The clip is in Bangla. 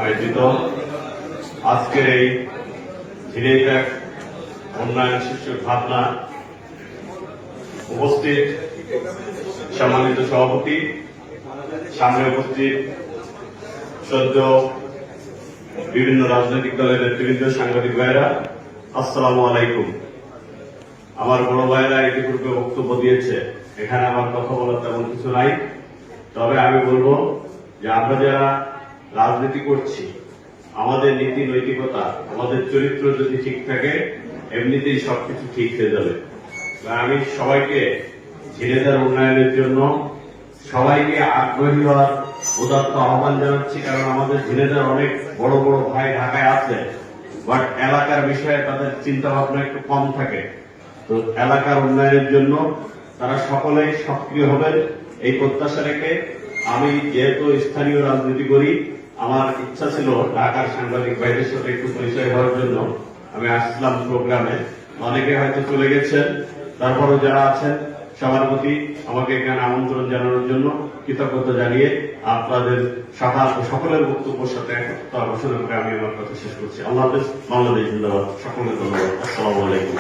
আয়োজিত আজকের এই ঝিনাইদহ উন্নয়ন শীর্ষক ভাবনা উপস্থিত সম্মানিত সভাপতি, সামনে উপস্থিত সদ্য বিভিন্ন রাজনৈতিক দলের নেতৃবৃন্দ, সাংবাদিক ভাইয়েরা, আসসালামু আলাইকুম। আমার বড় ভাইয়েরা ইতিপূর্বে বক্তব্য দিয়েছে, এখানে আমার কথা বলার তেমন কিছু নাই। তবে আমি বলবো যে আমরা যারা রাজনীতি করছি, আমাদের নীতি নৈতিকতা, আমাদের চরিত্র যদি ঠিক থাকে, এমনিতেই সবকিছু ঠিক হয়ে যাবে। আমি সবাইকে ঝিনাইদহ উন্নয়নের জন্য সবাইকে আগ্রহী হওয়ার উদাত্ত আহ্বান জানাচ্ছি। কারণ আমাদের ঝিনাইদহ অনেক বড় বড় ভাই ঢাকায় আছে, বাট এলাকার বিষয়ে তাদের চিন্তা ভাবনা একটু কম থাকে। তো এলাকার উন্নয়নের জন্য তারা সকলেই সক্রিয় হবেন, এই প্রত্যাশা রেখে আমি যেহেতু স্থানীয় রাজনীতি করি, আমার ইচ্ছা ছিল ঢাকার সাংবাদিক ভাইদের সাথে একটু পরিচয় হওয়ার জন্য আমি আসলাম প্রোগ্রামে। অনেকে হয়তো চলে গেছেন, তারপরও যারা আছেন সবার প্রতি আমাকে এখানে আমন্ত্রণ জানানোর জন্য কৃতজ্ঞতা জানিয়ে আপনাদের সকলের বক্তব্যের সাথে একত্র ঘোষণা করে আমি আমার কথা শেষ করছি। আল্লাহ হাফেজ। বাংলাদেশ জিন্দাবাদ। সকলকে ধন্যবাদ। আসসালামু আলাইকুম।